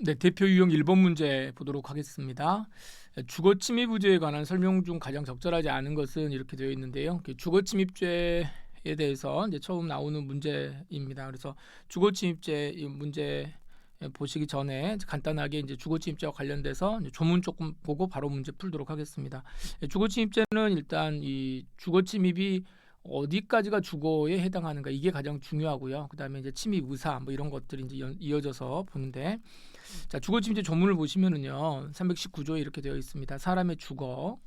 네, 대표 유형 1번 문제 보도록 하겠습니다. 주거 침입의제에 관한 설명 중 가장 적절하지 않은 것은 이렇게 되어 있는데요. 주거 침입죄에 대해서 이제 처음 나오는 문제입니다. 그래서 주거 침입죄 이 문제 보시기 전에 간단하게 이제 주거 침입죄와 관련돼서 이제 조문 조금 보고 바로 문제 풀도록 하겠습니다. 주거 침입죄는 일단 이 주거 침입이 어디까지가 주거에 해당하는가 이게 가장 중요하고요. 그다음에 이제 침입 의사 뭐 이런 것들이 이제 이어져서 보는데, 자, 주거 침입죄 조문을 보시면은요, 319조에 이렇게 되어 있습니다. 사람의 주거.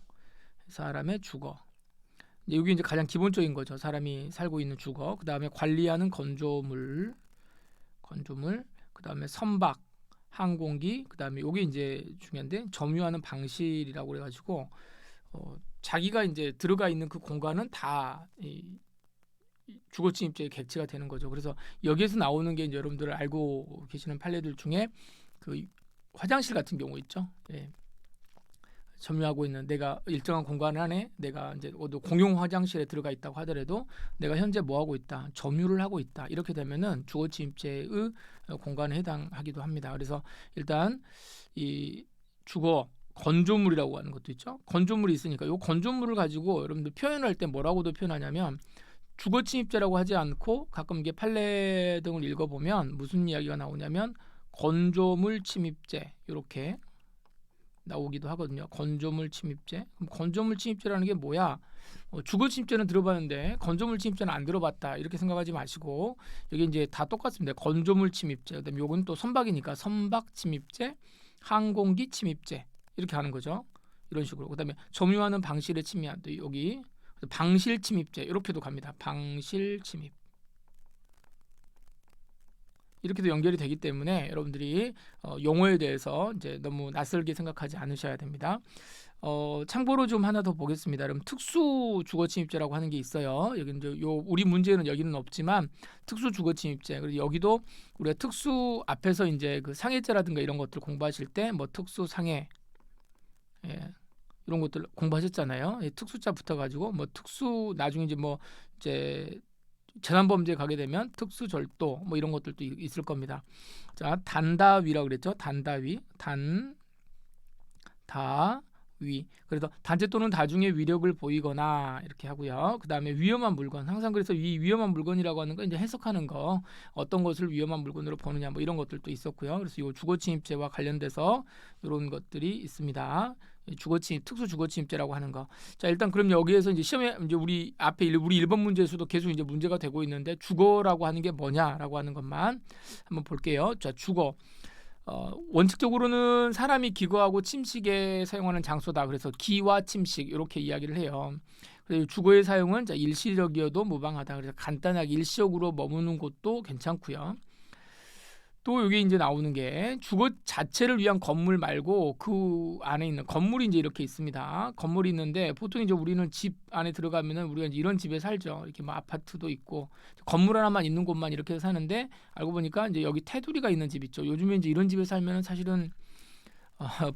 여기 이제 가장 기본적인 거죠. 사람이 살고 있는 주거. 그다음에 관리하는 건조물. 그다음에 선박, 항공기. 그다음에 여기 이제 중요한데 점유하는 방실이라고 그래가지고 자기가 이제 들어가 있는 그 공간은 다 주거 침입죄의 객체가 되는 거죠. 그래서 여기에서 나오는 게 이제 여러분들 알고 계시는 판례들 중에 그 화장실 같은 경우 있죠. 예. 점유하고 있는 내가 일정한 공간 안에 내가 이제 공용 화장실에 들어가 있다고 하더라도 내가 현재 뭐 하고 있다, 점유를 하고 있다, 이렇게 되면은 주거 침입죄의 공간에 해당하기도 합니다. 그래서 일단 이 주거 건조물이라고 하는 것도 있죠. 건조물이 있으니까 이 건조물을 가지고 여러분들 표현할 때 뭐라고도 표현하냐면 주거 침입죄라고 하지 않고 가끔 이게 판례 등을 읽어보면 무슨 이야기가 나오냐면 건조물 침입죄 이렇게 나오기도 하거든요. 건조물 침입죄. 그럼 건조물 침입죄라는 게 뭐야? 주거 침입죄는 들어봤는데 건조물 침입죄는 안 들어봤다 이렇게 생각하지 마시고 여기 이제 다 똑같습니다. 건조물 침입죄. 그다음에 요건 또 선박이니까 선박 침입죄, 항공기 침입죄 이렇게 하는 거죠. 이런 식으로. 그다음에 점유하는 방실의 침입도 여기 방실 침입죄 이렇게도 갑니다. 방실 침입. 이렇게도 연결이 되기 때문에 여러분들이 용어에 대해서 이제 너무 낯설게 생각하지 않으셔야 됩니다. 참고로 좀 하나 더 보겠습니다. 그럼 특수 주거 침입죄라고 하는 게 있어요. 여기 이제 우리 문제는 여기는 없지만 특수 주거 침입죄. 그리고 여기도 우리가 특수 앞에서 이제 그 상해죄라든가 이런 것들 공부하실 때 뭐 특수 상해, 예, 이런 것들 공부하셨잖아요. 특수자 붙어가지고 뭐 특수 나중에 이제 뭐 이제 재난범죄 가게 되면 특수절도 뭐 이런 것들도 있을 겁니다. 자, 단다위라고 그랬죠. 단다위, 단다위. 그래서 단체 또는 다중의 위력을 보이거나 이렇게 하고요. 그 다음에 위험한 물건. 항상 그래서 이 위험한 물건이라고 하는 거 이제 해석하는 거, 어떤 것을 위험한 물건으로 보느냐 뭐 이런 것들도 있었고요. 그래서 이 주거침입죄와 관련돼서 이런 것들이 있습니다. 주거침입, 특수 주거침입죄라고 하는 거. 자, 일단 그럼 여기에서 이제 시험에 이제 우리 앞에 우리 1번 문제에서도 계속 이제 문제가 되고 있는데 주거라고 하는 게 뭐냐라고 하는 것만 한번 볼게요. 자, 주거. 원칙적으로는 사람이 기거하고 침식에 사용하는 장소다. 그래서 기와 침식 이렇게 이야기를 해요. 그래서 주거의 사용은 일시적이어도 무방하다. 그래서 간단하게 일시적으로 머무는 곳도 괜찮고요. 또 여기 이제 나오는 게 주거 자체를 위한 건물 말고 그 안에 있는 건물이 이제 이렇게 있습니다. 건물이 있는데 보통 이제 우리는 집 안에 들어가면은 우리가 이제 이런 집에 살죠. 이렇게 뭐 아파트도 있고 건물 하나만 있는 곳만 이렇게 사는데 알고 보니까 이제 여기 테두리가 있는 집 있죠. 요즘에 이제 이런 집에 살면은 사실은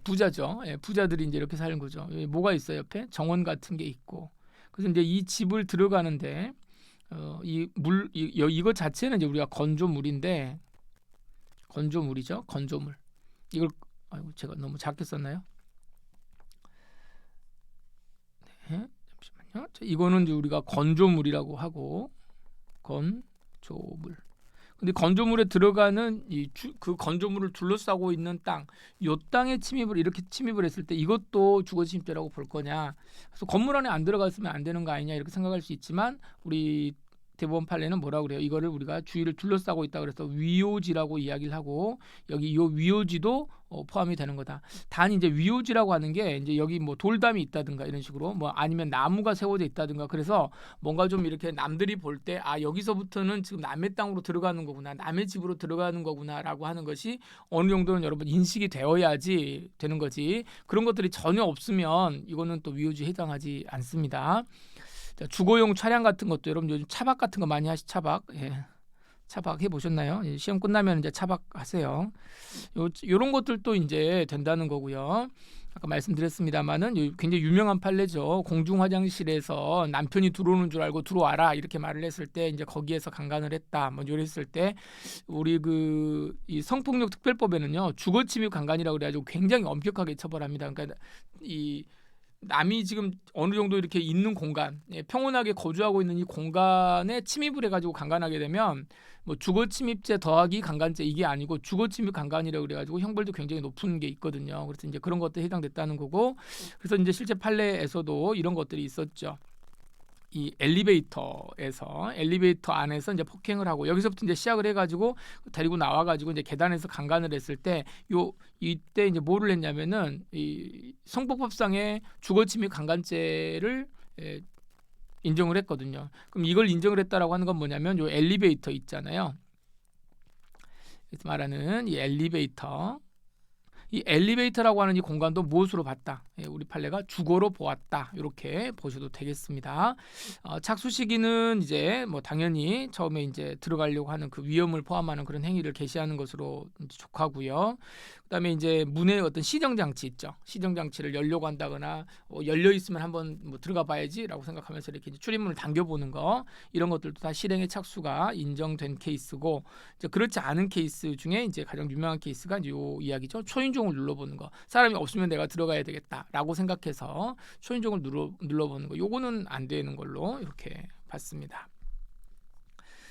부자죠. 예, 부자들이 이제 이렇게 사는 거죠. 여기 뭐가 있어요? 옆에 정원 같은 게 있고. 그래서 이제 이 집을 들어가는데 이것 자체는 이제 우리가 건조물인데. 건조물이죠. 건조물. 이걸 제가 너무 작게 썼나요? 네, 잠시만요. 자, 이거는 이제 우리가 건조물이라고 하고 건조물. 근데 건조물에 들어가는 그 건조물을 둘러싸고 있는 땅, 요 땅에 이렇게 침입을 했을 때 이것도 주거 침입죄라고 볼 거냐? 그래서 건물 안에 안 들어갔으면 안 되는 거 아니냐 이렇게 생각할 수 있지만 우리 대법원 판례는 뭐라고 그래요? 이거를 우리가 주위를 둘러싸고 있다 그래서 위오지라고 이야기를 하고 여기 이 위오지도 포함이 되는 거다. 단 이제 위오지라고 하는 게 이제 여기 뭐 돌담이 있다든가 이런 식으로 뭐 아니면 나무가 세워져 있다든가 그래서 뭔가 좀 이렇게 남들이 볼 때 여기서부터는 지금 남의 땅으로 들어가는 거구나, 남의 집으로 들어가는 거구나라고 하는 것이 어느 정도는 여러분 인식이 되어야지 되는 거지. 그런 것들이 전혀 없으면 이거는 또 위오지에 해당하지 않습니다. 자, 주거용 차량 같은 것도 여러분 요즘 차박 같은 거 많이 차박. 예. 차박해 보셨나요? 시험 끝나면 이제 차박하세요. 요런 것들도 이제 된다는 거고요. 아까 말씀드렸습니다만은 굉장히 유명한 판례죠. 공중 화장실에서 남편이 들어오는 줄 알고 들어와라 이렇게 말을 했을 때 이제 거기에서 강간을 했다. 뭐 이랬을 때 우리 이 성폭력 특별법에는요 주거 침입 강간이라고 그래가지고 굉장히 엄격하게 처벌합니다. 그러니까 이 남이 지금 어느 정도 이렇게 있는 공간, 평온하게 거주하고 있는 이 공간에 침입을 해가지고 강간하게 되면 뭐 주거침입죄 더하기 강간죄 이게 아니고 주거침입 강간이라고 그래가지고 형벌도 굉장히 높은 게 있거든요. 그래서 이제 그런 것들에 해당됐다는 거고, 그래서 이제 실제 판례에서도 이런 것들이 있었죠. 이 엘리베이터 안에서 이제 폭행을 하고 여기서부터 이제 시작을 해가지고 데리고 나와가지고 이제 계단에서 강간을 했을 때 이때 이제 뭐를 했냐면은 이 성폭법상의 주거침입 강간죄를 인정을 했거든요. 그럼 이걸 인정을 했다라고 하는 건 뭐냐면 요 엘리베이터 있잖아요. 그래서 말하는 이 엘리베이터라고 하는 이 공간도 무엇으로 봤다? 우리 판례가 주거로 보았다. 이렇게 보셔도 되겠습니다. 착수 시기는 이제 뭐 당연히 처음에 이제 들어가려고 하는 그 위험을 포함하는 그런 행위를 개시하는 것으로 이제 족하고요. 그다음에 이제 문에 어떤 시정 장치 있죠. 시정 장치를 열려고 한다거나 열려 있으면 한번 뭐 들어가 봐야지라고 생각하면서 이렇게 이제 출입문을 당겨보는 거 이런 것들도 다 실행의 착수가 인정된 케이스고, 이제 그렇지 않은 케이스 중에 이제 가장 유명한 케이스가 이제 요 이야기죠. 초인종을 눌러보는 거. 사람이 없으면 내가 들어가야 되겠다라고 생각해서 초인종을 눌러보는 거. 요거는 안 되는 걸로 이렇게 봤습니다.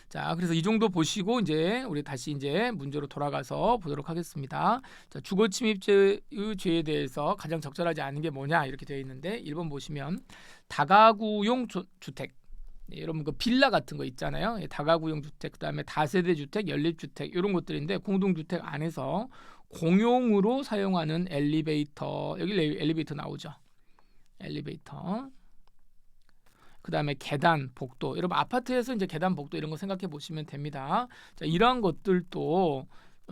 자, 그래서 이 정도 보시고 이제 우리 다시 이제 문제로 돌아가서 보도록 하겠습니다. 자, 주거침입죄의 죄에 대해서 가장 적절하지 않은 게 뭐냐 이렇게 되어 있는데 1번 보시면 다가구용 주택. 여러분 그 빌라 같은 거 있잖아요. 다가구용 주택, 그다음에 다세대 주택, 연립주택 이런 것들인데 공동주택 안에서 공용으로 사용하는 엘리베이터, 여기 엘리베이터 나오죠. 엘리베이터. 그다음에 계단, 복도. 여러분 아파트에서 이제 계단, 복도 이런 거 생각해 보시면 됩니다. 자, 이러한 것들도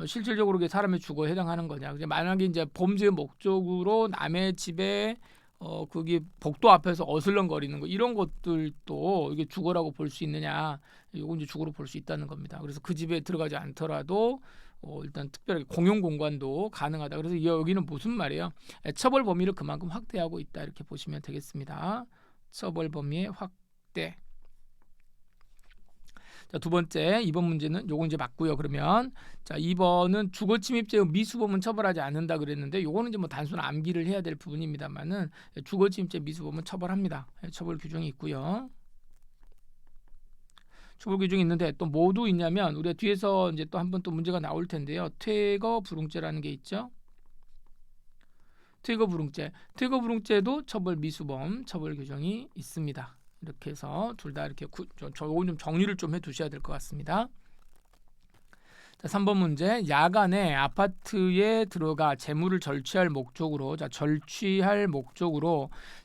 실질적으로 사람의 주거에 해당하는 거냐. 만약에 이제 범죄의 목적으로 남의 집에 그게 복도 앞에서 어슬렁거리는 거 이런 것들도 이게 주거라고 볼 수 있느냐? 이건 이제 주거로 볼 수 있다는 겁니다. 그래서 그 집에 들어가지 않더라도 일단 특별하게 공용 공간도 가능하다. 그래서 여기는 무슨 말이에요? 처벌 범위를 그만큼 확대하고 있다 이렇게 보시면 되겠습니다. 처벌 범위의 확대. 자, 두 번째 2번 문제는 요거 이제 맞고요. 그러면 자, 2번은 주거 침입죄의 미수범은 처벌하지 않는다 그랬는데 요거는 이제 뭐 단순 암기를 해야 될 부분입니다만은 주거 침입죄 미수범은 처벌합니다. 처벌 규정이 있고요. 처벌 규정이 있는데 또 뭐도 있냐면 우리가 뒤에서 이제 또 한 번 또 문제가 나올 텐데요. 퇴거 불응죄라는 게 있죠. 퇴거 불응죄도 처벌 미수범 처벌 규정이 있습니다. 이렇게 해서 둘 다 이렇게 저거 좀 정리를 좀 해두셔야 될 것 같습니다. 자, 3번 문제. 야간에 아파트에 들어가 재물을 절취할 목적으로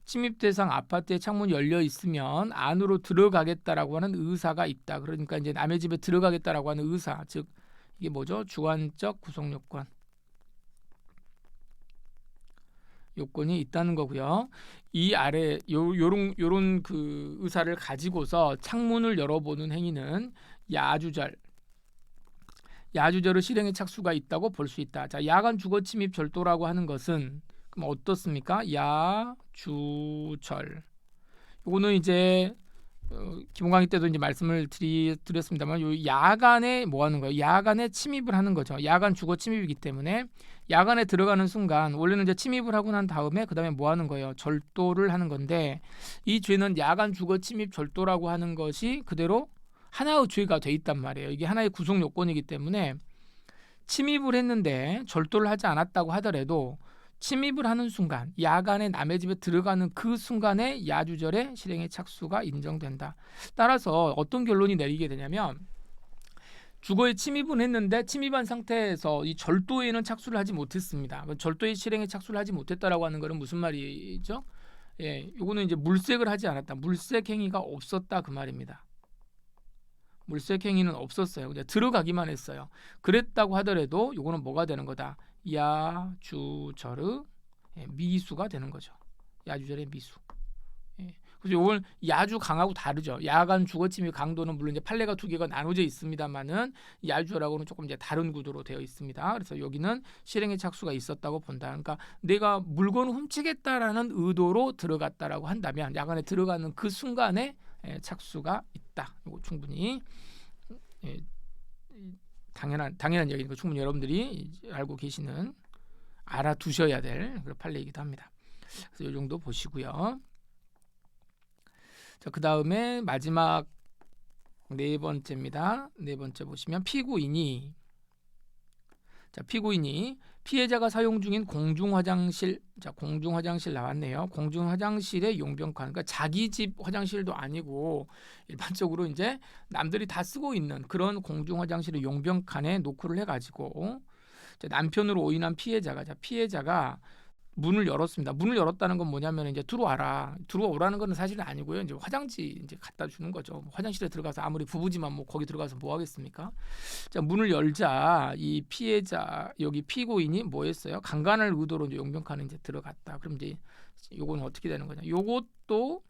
침입 대상 아파트의 창문이 열려 있으면 안으로 들어가겠다라고 하는 의사가 있다. 그러니까 이제 남의 집에 들어가겠다라고 하는 의사, 즉 이게 뭐죠? 주관적 구속 요건이 있다는 거고요. 이 아래 요런 그 의사를 가지고서 창문을 열어보는 행위는 야주절의 실행의 착수가 있다고 볼 수 있다. 자, 야간 주거 침입 절도라고 하는 것은 그럼 어떻습니까? 야주절. 요거는 이제 기본 강의 때도 이제 말씀을 드렸습니다만 요 야간에 뭐 하는 거예요? 야간에 침입을 하는 거죠. 야간 주거 침입이기 때문에 야간에 들어가는 순간 원래는 이제 침입을 하고 난 다음에 그다음에 뭐 하는 거예요? 절도를 하는 건데 이 죄는 야간 주거 침입 절도라고 하는 것이 그대로 하나의 죄가 돼 있단 말이에요. 이게 하나의 구속 요건이기 때문에 침입을 했는데 절도를 하지 않았다고 하더라도 침입을 하는 순간 야간에 남의 집에 들어가는 그 순간에 야주절의 실행의 착수가 인정된다. 따라서 어떤 결론이 내리게 되냐면 주거에 침입은 했는데 침입한 상태에서 이 절도에는 착수를 하지 못했습니다. 절도의 실행에 착수를 하지 못했다라고 하는 것은 무슨 말이죠? 이거는 이제 물색을 하지 않았다. 물색 행위가 없었다 그 말입니다. 물색 행위는 없었어요. 그냥 들어가기만 했어요. 그랬다고 하더라도 이거는 뭐가 되는 거다? 야주절의 미수가 되는 거죠. 야주절의 미수. 그래서 이걸 야주 강하고 다르죠. 야간 주거침입 강도는 물론 이제 판례가 두 개가 나눠져 있습니다만은 야주라고는 조금 이제 다른 구도로 되어 있습니다. 그래서 여기는 실행의 착수가 있었다고 본다. 그러니까 내가 물건을 훔치겠다라는 의도로 들어갔다라고 한다면 야간에 들어가는 그 순간에 착수가 있다. 이거 충분히 당연한 얘기니까 충분히 여러분들이 알고 계시는 알아두셔야 될 그런 판례이기도 합니다. 그래서 이 정도 보시고요. 자, 그 다음에 마지막 네 번째입니다. 네 번째 보시면 피고인이 피해자가 사용 중인 공중화장실, 자 공중화장실 나왔네요. 공중화장실의 용병칸, 그러니까 자기 집 화장실도 아니고 일반적으로 이제 남들이 다 쓰고 있는 그런 공중화장실의 용병칸에 노크를 해가지고 남편으로 오인한 피해자가 문을 열었습니다. 문을 열었다는 건 뭐냐면 이제 들어오라는 건 사실은 아니고요. 이제 화장지 이제 갖다 주는 거죠. 화장실에 들어가서 아무리 부부지만 뭐 거기 들어가서 뭐 하겠습니까? 자, 문을 열자 이 피해자 여기 피고인이 뭐 했어요? 강간을 의도로 이제 용병칸에 이제 들어갔다. 그럼 이제 요거는 어떻게 되는 거냐? 요것도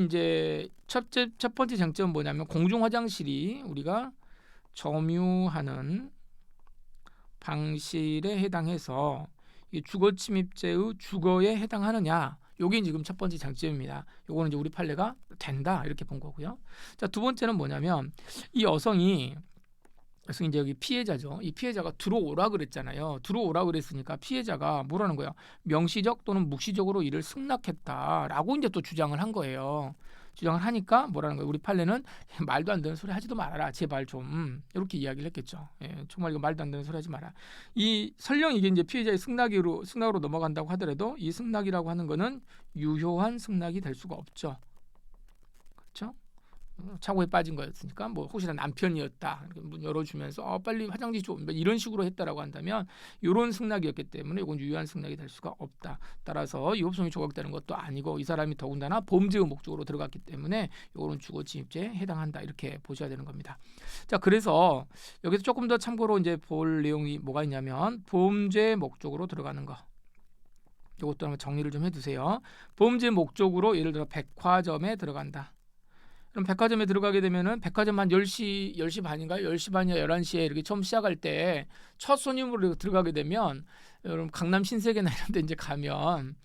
이제 첫 번째 쟁점은 뭐냐면 공중 화장실이 우리가 점유하는 방실에 해당해서 이 주거 침입죄의 주거에 해당하느냐? 요게 지금 첫 번째 장점입니다. 요거는 이제 우리 판례가 된다 이렇게 본 거고요. 자, 두 번째는 뭐냐면 이 여성이 이제 여기 피해자죠. 이 피해자가 들어오라 그랬잖아요. 들어오라 그랬으니까 피해자가 뭐라는 거야? 명시적 또는 묵시적으로 이를 승낙했다라고 이제 또 주장을 한 거예요. 주장을 하니까 뭐라는 거예요? 우리 판례는 말도 안 되는 소리 하지도 말아라. 제발 좀 이렇게 이야기를 했겠죠. 정말 이거 말도 안 되는 소리 하지 마라. 이 설령 이게 이제 피해자의 승낙으로 넘어간다고 하더라도 이 승낙이라고 하는 거는 유효한 승낙이 될 수가 없죠. 그렇죠? 차고에 빠진 거였으니까 뭐 혹시나 남편이었다 문 열어주면서 빨리 화장지 좀 이런 식으로 했다라고 한다면 이런 승낙이었기 때문에 이건 유효한 승낙이 될 수가 없다. 따라서 유법성이 조각되는 것도 아니고 이 사람이 더군다나 범죄의 목적으로 들어갔기 때문에 이거는 주거침입죄에 해당한다 이렇게 보셔야 되는 겁니다. 자, 그래서 여기서 조금 더 참고로 이제 볼 내용이 뭐가 있냐면 범죄 목적으로 들어가는 거. 이것도 한번 정리를 좀 해두세요. 범죄 목적으로 예를 들어 백화점에 들어간다. 그럼 백화점에 들어가게 되면은 백화점 한 10시 반인가요? 10시 반이나 11시에 이렇게 처음 시작할 때 첫 손님으로 들어가게 되면 여러분 강남 신세계나 이런 데 이제 가면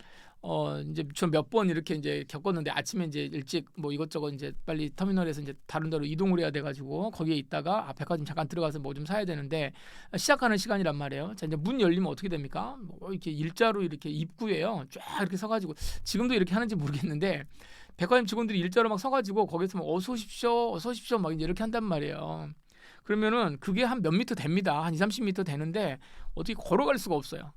이제 저 몇 번 이렇게 이제 겪었는데 아침에 이제 일찍 뭐 이것저것 이제 빨리 터미널에서 이제 다른 데로 이동을 해야 돼 가지고 거기에 있다가 백화점 잠깐 들어가서 뭐 좀 사야 되는데 시작하는 시간이란 말이에요. 자, 이제 문 열리면 어떻게 됩니까? 뭐 이렇게 일자로 이렇게 입구에요. 쫙 이렇게 서 가지고 지금도 이렇게 하는지 모르겠는데 백화점 직원들이 일자로 막 서가지고 거기서 막 어서 오십시오 막 이제 이렇게 한단 말이에요. 그러면은 그게 한 몇 미터 됩니다. 한 20-30미터 되는데 어떻게 걸어갈 수가 없어요.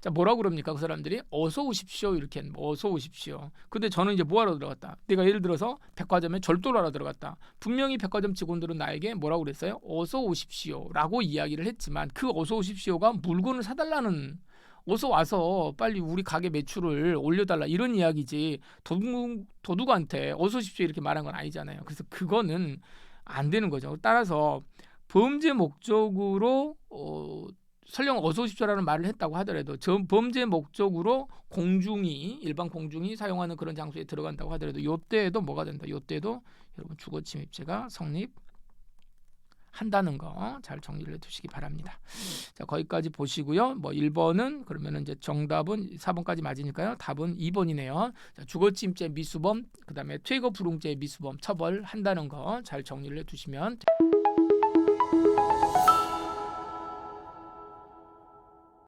자, 뭐라고 그럽니까? 그 사람들이 어서 오십시오 이렇게 어서 오십시오. 근데 저는 이제 뭐하러 들어갔다? 내가 예를 들어서 백화점에 절도를 하러 들어갔다. 분명히 백화점 직원들은 나에게 뭐라고 그랬어요? 어서 오십시오라고 이야기를 했지만 그 어서 오십시오가 물건을 사달라는 어서 와서 빨리 우리 가게 매출을 올려달라 이런 이야기지 도둑한테 어서 오십시오 이렇게 말한 건 아니잖아요. 그래서 그거는 안 되는 거죠. 따라서 범죄 목적으로 설령 어서 오십시오라는 말을 했다고 하더라도 범죄 목적으로 일반 공중이 사용하는 그런 장소에 들어간다고 하더라도 이때에도 뭐가 된다. 이때에도 여러분 주거침입죄가 성립 한다는 거 잘 정리를 해두시기 바랍니다. 자, 거기까지 보시고요. 뭐 1번은 그러면은 이제 정답은 4번까지 맞으니까요. 답은 2번이네요. 자, 주거침입죄 미수범, 그다음에 퇴거 불응죄 미수범 처벌한다는 거 잘 정리를 해두시면